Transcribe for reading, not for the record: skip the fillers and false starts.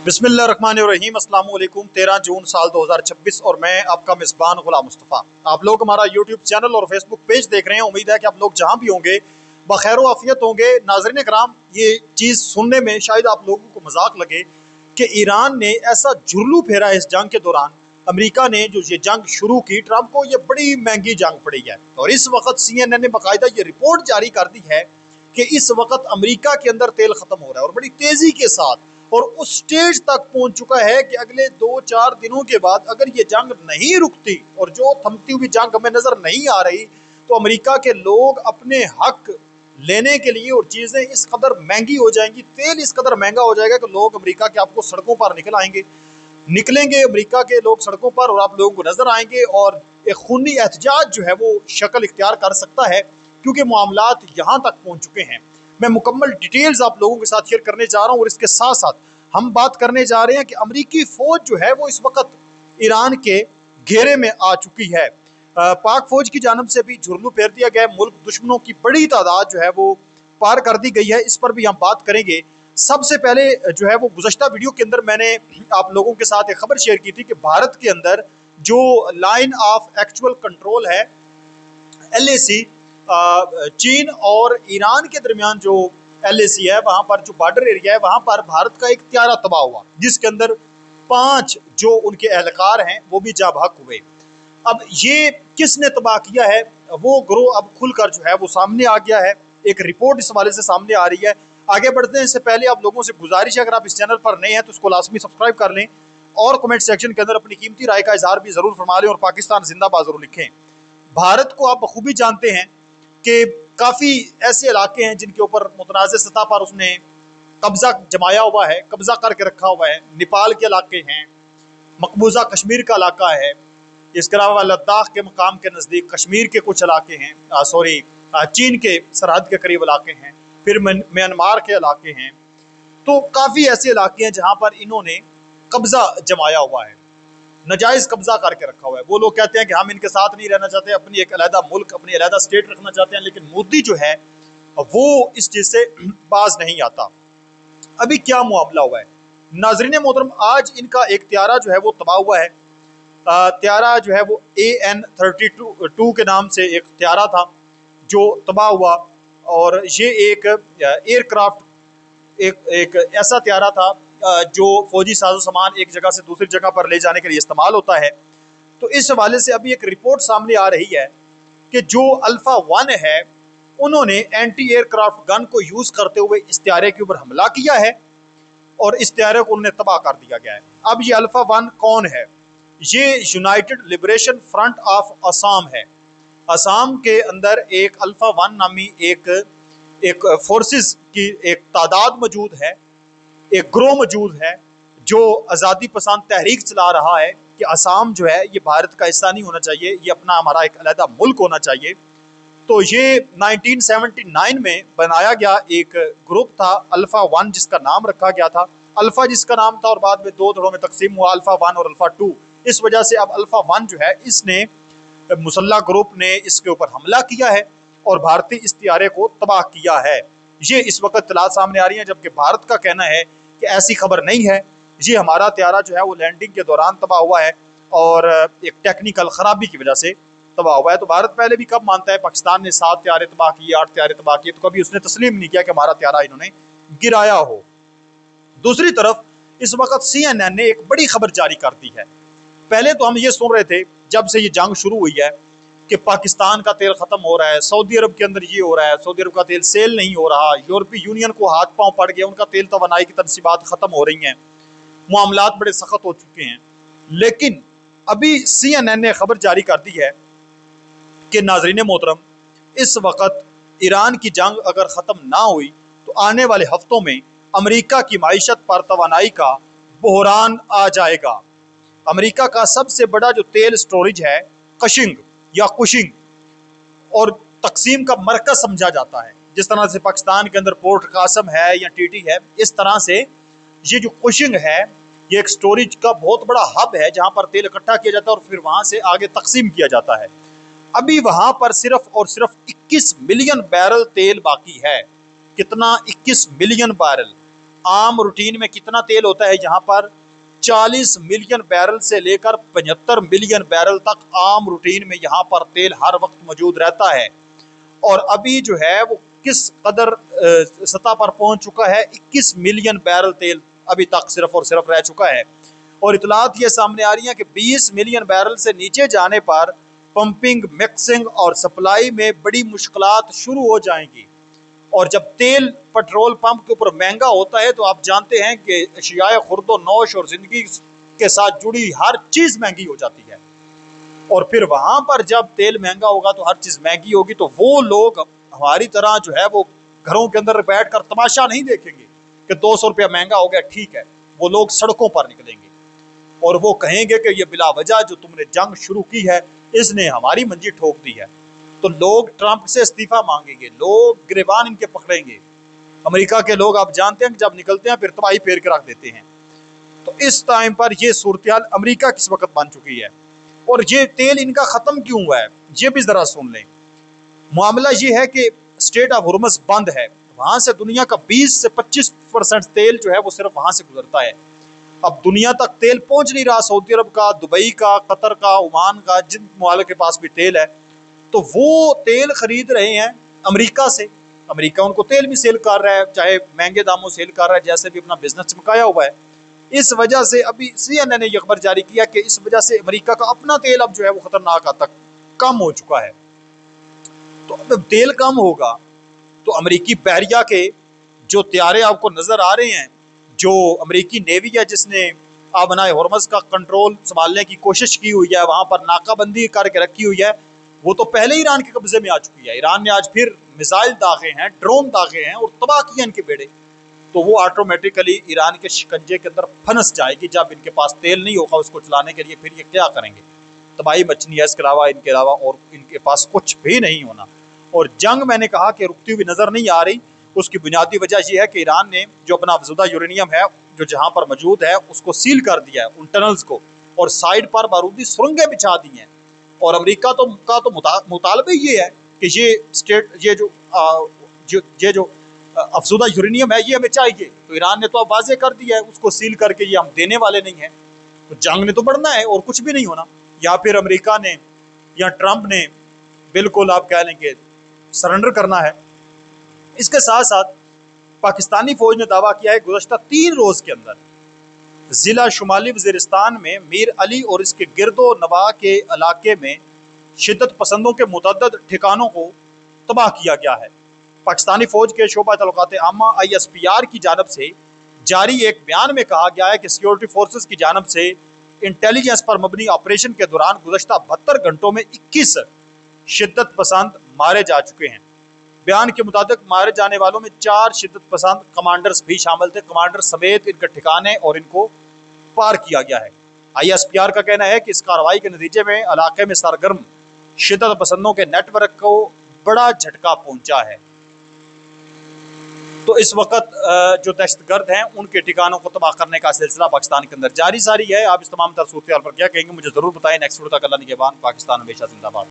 बिस्मिल्लाहिर्रहमानिर्रहीम अस्सलाम वालेकुम। 13 जून साल 2026 और मैं आपका मेज़बान गुलाम मुस्तफ़ा। आप लोग हमारा यूट्यूब चैनल और फेसबुक पेज देख रहे हैं। उम्मीद है कि आप लोग जहां भी होंगे बखैर आफियत होंगे। नाज़रीन कराम, ये चीज़ सुनने में शायद आप लोगों को मजाक लगे कि ईरान ने ऐसा जुर्लू फेरा इस जंग के दौरान। अमेरिका ने जो ये जंग शुरू की, ट्रंप को ये बड़ी महंगी जंग पड़ी है और इस वक्त CNN ने बाकायदा ये रिपोर्ट जारी कर दी है कि इस वक्त अमेरिका के अंदर तेल खत्म हो रहा है और बड़ी तेजी के साथ, और उस स्टेज तक पहुंच चुका है कि अगले 2-4 दिनों के बाद अगर ये जंग नहीं रुकती और जो थमती हुई जंग हमें नजर नहीं आ रही, तो अमेरिका के लोग अपने हक लेने के लिए और चीजें इस कदर महंगी हो जाएंगी, तेल इस कदर महंगा हो जाएगा कि लोग अमेरिका के आपको सड़कों पर निकलेंगे अमेरिका के लोग सड़कों पर और आप लोगों को नजर आएंगे और एक खूनी एहतजाज जो है वो शक्ल इख्तियार कर सकता है, क्योंकि मामलात यहां तक पहुंच चुके हैं। मैं मुकम्मल डिटेल्स आप लोगों के साथ शेयर करने जा रहा हूं और इसके साथ साथ हम बात करने जा रहे हैं कि अमेरिकी फौज जो है वो इस वक्त ईरान के घेरे में आ चुकी है। पाक फौज की जानब से भी झुरलू फेर दिया गया है। मुल्क दुश्मनों की बड़ी तादाद जो है वो पार कर दी गई है। इस पर भी हम बात करेंगे। सबसे पहले जो है वो गुज़श्ता वीडियो के अंदर मैंने आप लोगों के साथ एक खबर शेयर की थी कि भारत के अंदर जो लाइन ऑफ एक्चुअल कंट्रोल है, LAC, चीन और ईरान के दरमियान जो LAC है, वहां पर जो बॉर्डर एरिया है, वहां पर भारत का एक त्यारा तबाह हुआ जिसके अंदर 5 जो उनके एहलकार हैं वो भी जा बहक हुए। अब ये किसने तबाह किया है, वो ग्रोह अब खुलकर जो है वो सामने आ गया है। एक रिपोर्ट इस हवाले से सामने आ रही है। आगे बढ़ते हैं इससे पहले आप लोगों से गुजारिश है, अगर आप इस चैनल पर नए हैं तो उसको लाजमी सब्सक्राइब कर लें और कमेंट सेक्शन के अंदर अपनी कीमती राय का इजहार भी जरूर फरमा लें और पाकिस्तान जिंदाबाद जरूर लिखें। भारत को आप बखूबी जानते हैं कि काफ़ी ऐसे इलाके हैं जिनके ऊपर मुतनाज़ सतह पर उसने कब्जा जमाया हुआ है, कब्जा करके रखा हुआ है। नेपाल के इलाके हैं, मकबूजा कश्मीर का इलाका है, इसके अलावा लद्दाख के मकाम के नज़दीक कश्मीर के कुछ इलाके हैं, चीन के सरहद के करीब इलाके हैं, फिर म्यांमार के इलाके हैं। तो काफ़ी ऐसे इलाके हैं जहाँ पर इन्होंने कब्जा जमाया हुआ है, नजायज कब्जा करके रखा हुआ है। वो लोग कहते हैं कि हम इनके साथ नहीं रहना चाहते, अपनी एक अलहदा मुल्क, अपनी अलहदा स्टेट रखना चाहते हैं, लेकिन मोदी जो है वो इस चीज से बाज नहीं आता। अभी क्या मुआमला हुआ है नाजरीन मोहतरम, आज इनका एक त्यारा जो है वो तबाह हुआ है। त्यारा जो है वो AN-32 के नाम से एक त्यारा था जो तबाह हुआ, और ये एक एयरक्राफ्ट एक ऐसा त्यारा था जो फौजी साजो सामान एक जगह से दूसरी जगह पर ले जाने के लिए इस्तेमाल होता है। तो इस हवाले से अभी एक रिपोर्ट सामने आ रही है कि जो अल्फा 1 है, उन्होंने एंटी एयरक्राफ्ट गन को यूज करते हुए इस त्यारे के ऊपर हमला किया है और इस त्यारे को उन्हें तबाह कर दिया गया है। अब ये अल्फा 1 कौन है? ये United liberation front of Assam है। असम के अंदर एक अल्फा 1 नामी एक फोर्सेस की एक तादाद मौजूद है, एक ग्रोह मौजूद है जो आज़ादी पसंद तहरीक चला रहा है कि असम जो है ये भारत का हिस्सा नहीं होना चाहिए, ये अपना हमारा एक अलहदा मुल्क होना चाहिए। तो ये 1979 में बनाया गया एक ग्रुप था अल्फा 1, जिसका नाम रखा गया था अल्फा, जिसका नाम था, और बाद में 2 धड़ों में तकसीम हुआ, अल्फा 1 और अल्फा 2। इस वजह से अब अल्फा 1 जो है, इसने मुसल्ला ग्रुप ने इसके ऊपर हमला किया है और भारतीय इस त्यारे को तबाह किया है। ये इस वक्त इत्तलात सामने आ रही है, जबकि भारत का कहना है कि ऐसी खबर नहीं है, ये हमारा त्यारा जो है वो लैंडिंग के दौरान तबाह हुआ है और एक टेक्निकल खराबी की वजह से तबाह हुआ है। तो भारत पहले भी कब मानता है पाकिस्तान ने 7 त्यारे तबाह किए, 8 त्यारे तबाह किए, तो कभी उसने तस्लीम नहीं किया कि हमारा त्यारा इन्होंने गिराया हो। दूसरी तरफ इस वक्त CNN ने एक बड़ी खबर जारी कर दी है। पहले तो हम ये सुन रहे थे जब से ये जंग शुरू हुई है कि पाकिस्तान का तेल खत्म हो रहा है, सऊदी अरब के अंदर ये हो रहा है, सऊदी अरब का तेल सेल नहीं हो रहा, यूरोपीय यूनियन को हाथ पांव पड़ गया, उनका तेल तवानाई की तनसीबात खत्म हो रही हैं, मामलात बड़े सख्त हो चुके हैं। लेकिन अभी CNN ने खबर जारी कर दी है कि नाजरीन मोहतरम, इस वक्त ईरान की जंग अगर ख़त्म ना हुई तो आने वाले हफ्तों में अमेरिका की माईशत पर तवानाई का बहरान आ जाएगा। अमेरिका का सबसे बड़ा जो तेल स्टोरेज है, कशिंग या कुशिंग, और तकसीम का मरकज समझा जाता है, जिस तरह से पाकिस्तान के अंदर पोर्ट कासम है या TT है, इस तरह से ये जो कुशिंग है ये एक स्टोरेज का बहुत बड़ा हब है जहां पर तेल इकट्ठा किया जाता है और फिर वहां से आगे तकसीम किया जाता है। अभी वहां पर सिर्फ और सिर्फ 21 मिलियन बैरल तेल बाकी है। कितना? 21 मिलियन बैरल। आम रूटीन में कितना तेल होता है यहाँ पर? 40 मिलियन बैरल से लेकर 75 मिलियन बैरल तक आम रूटीन में यहाँ पर तेल हर वक्त मौजूद रहता है। और अभी जो है वो किस कदर सतह पर पहुंच चुका है, 21 मिलियन बैरल तेल अभी तक सिर्फ और सिर्फ रह चुका है। और इतलात ये सामने आ रही है कि 20 मिलियन बैरल से नीचे जाने पर पंपिंग, मिक्सिंग और सप्लाई में बड़ी मुश्किलात शुरू हो जाएंगी। और जब तेल पेट्रोल पंप के ऊपर महंगा होता है तो आप जानते हैं कि अशियाए खुर्दो नौश और ज़िंदगी के साथ जुड़ी हर चीज़ महंगी हो जाती है। और फिर वहाँ पर जब तेल महंगा होगा तो हर चीज़ महंगी होगी, तो वो लोग हमारी तरह जो है वो घरों के अंदर बैठ कर तमाशा नहीं देखेंगे कि 200 रुपया महंगा हो गया, ठीक है। वो लोग सड़कों पर निकलेंगे और वो कहेंगे कि ये बिला वजह जो तुमने जंग शुरू की है इसने हमारी मंजी ठोक दी है। तो लोग ट्रंप से इस्तीफा मांगेंगे, लोग गिरबान इनके पकड़ेंगे। अमेरिका के लोग आप जानते हैं कि जब निकलते हैं फिर तबाही फेर के रख देते हैं। तो इस टाइम पर यह सूरत हाल अमेरिका किस वक्त बन चुकी है। और ये तेल इनका ख़त्म क्यों हुआ है ये भी ज़रा सुन लें। मामला ये है कि स्ट्रेट ऑफ हॉर्मज़ बंद है, वहाँ से दुनिया का 20 से 25% तेल जो है वो सिर्फ वहाँ से गुजरता है। अब दुनिया तक तेल पहुँच नहीं रहा, सऊदी अरब का, दुबई का, कतर का, ओमान का, जिन मुमालिक के पास भी तेल है तो वो तेल खरीद रहे हैं अमेरिका से। अमेरिका उनको तेल भी सेल कर रहा है, चाहे महंगे दामों सेल कर रहा है, जैसे भी अपना बिजनेस चमकाया हुआ है। इस वजह से अभी CNN ने यह खबर जारी किया कि इस वजह से अमेरिका का अपना तेल अब जो है वो खतरनाक हद तक कम हो चुका है। तो अब तेल कम होगा तो अमेरिकी बहरिया के जो त्यारे आपको नजर आ रहे हैं, जो अमेरिकी नेवी है जिसने आबनाए हॉर्मज़ का कंट्रोल संभालने की कोशिश की हुई है, वहां पर नाकाबंदी करके रखी हुई है, वो तो पहले ही ईरान के कब्जे में आ चुकी है। ईरान ने आज फिर मिसाइल दागे हैं, ड्रोन दागे हैं और तबाह किए इनके बेड़े। तो वो ऑटोमेटिकली ईरान के शिकंजे के अंदर फंस जाएगी। जब इनके पास तेल नहीं होगा उसको चलाने के लिए, फिर ये क्या करेंगे? तबाही मचनी है। इसके अलावा और इनके पास कुछ भी नहीं होना। और जंग मैंने कहा कि रुकती हुई नजर नहीं आ रही। उसकी बुनियादी वजह यह है कि ईरान ने जो अपना अफजुदा यूरेनियम है जो जहाँ पर मौजूद है उसको सील कर दिया है, उन टनल्स को, और साइड पर बारूदी सुरंगें बिछा दी हैं। और अमेरिका तो मुतालबा ये है कि ये जो अफजुदा यूरेनियम है ये हमें चाहिए। तो ईरान ने तो अब वाजे कर दिया है उसको सील करके, ये हम देने वाले नहीं हैं। तो जंग ने तो बढ़ना है और कुछ भी नहीं होना। या फिर अमेरिका ने या ट्रंप ने बिल्कुल आप कह लेंगे सरेंडर करना है। इसके साथ साथ पाकिस्तानी फौज ने दावा किया है गुज़श्ता 3 रोज़ के अंदर ज़िला शुमाली वज़ीरिस्तान में मीर अली और इसके गिरदो नवा के इलाके में शिद्दत पसंदों के मुतअद्दिद ठिकानों को तबाह किया गया है। पाकिस्तानी फौज के शोबा तलुकात आमा ISPR की जानब से जारी एक बयान में कहा गया है कि सिक्योरिटी फोर्सेस की जानब से इंटेलिजेंस पर मबनी ऑपरेशन के दौरान गुज़श्ता 72 घंटों में 21 शिद्दत पसंद मारे जा चुके हैं। बयान के मुताबिक मारे जाने वालों में 4 शिद्दत पसंद कमांडर्स भी शामिल थे। कमांडर समेत इनके ठिकाने और इनको पार किया गया है। ISPR का कहना है कि इस कार्रवाई के नतीजे में इलाके में सरगर्म शिद्दत पसंदों के नेटवर्क को बड़ा झटका पहुंचा है। तो इस वक्त जो दहशतगर्द हैं उनके ठिकानों को तबाह करने का सिलसिला पाकिस्तान के अंदर जारी सारी है। आप इस तमाम तरह सूरत हाल पर क्या कहेंगे मुझे ज़रूर बताएं। नेक्स्ट वीडियो तक अल्लाह निगहबान। पाकिस्तान हमेशा जिंदाबाद।